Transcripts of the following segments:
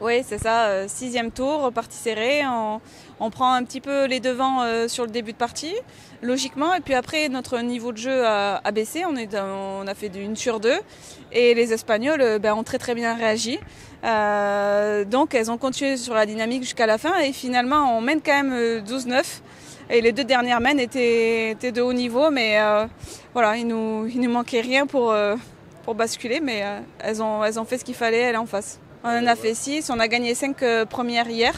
Oui, c'est ça, 6e tour, partie serrée. On prend un petit peu les devants sur le début de partie, logiquement. Et puis après, notre niveau de jeu a baissé. On a fait du 1 sur 2. Et les Espagnols ont très très bien réagi. Donc elles ont continué sur la dynamique jusqu'à la fin. Et finalement, on mène quand même 12-9. Et les 2 dernières mènes étaient de haut niveau. Mais voilà, il nous manquait rien pour basculer. Mais elles ont fait ce qu'il fallait, elles en face. On en a fait 6, on a gagné 5 premières hier,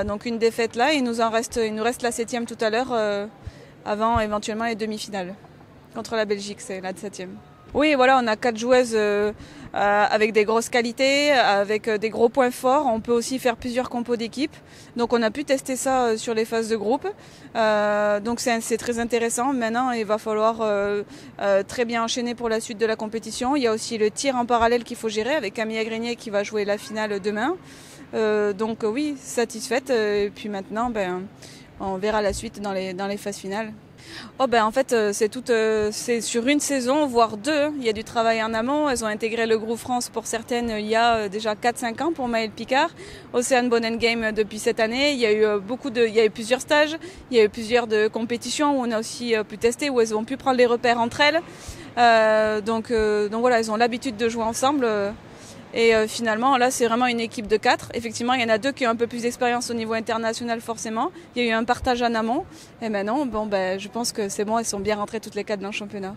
donc une défaite là, il nous reste la 7e tout à l'heure, avant éventuellement les demi-finales. Contre la Belgique, c'est la 7e. Oui, voilà, on a 4 joueuses avec des grosses qualités, avec des gros points forts. On peut aussi faire plusieurs compos d'équipe. Donc on a pu tester ça sur les phases de groupe. Donc c'est très intéressant. Maintenant, il va falloir très bien enchaîner pour la suite de la compétition. Il y a aussi le tir en parallèle qu'il faut gérer avec Camille Grenier qui va jouer la finale demain. Donc oui, satisfaite. Et puis maintenant, on verra la suite dans les phases finales. En fait, c'est sur une saison, voire 2. Il y a du travail en amont. Elles ont intégré le groupe France pour certaines il y a déjà 4-5 ans pour Maëlle Picard. Océane Bonengame depuis cette année. Il y a eu plusieurs stages. Il y a eu plusieurs compétitions où on a aussi pu tester, où elles ont pu prendre les repères entre elles. Donc voilà, elles ont l'habitude de jouer ensemble. Et finalement, là, c'est vraiment une équipe de 4. Effectivement, il y en a 2 qui ont un peu plus d'expérience au niveau international, forcément. Il y a eu un partage en amont. Et maintenant, je pense que c'est bon, elles sont bien rentrées toutes les 4 dans le championnat.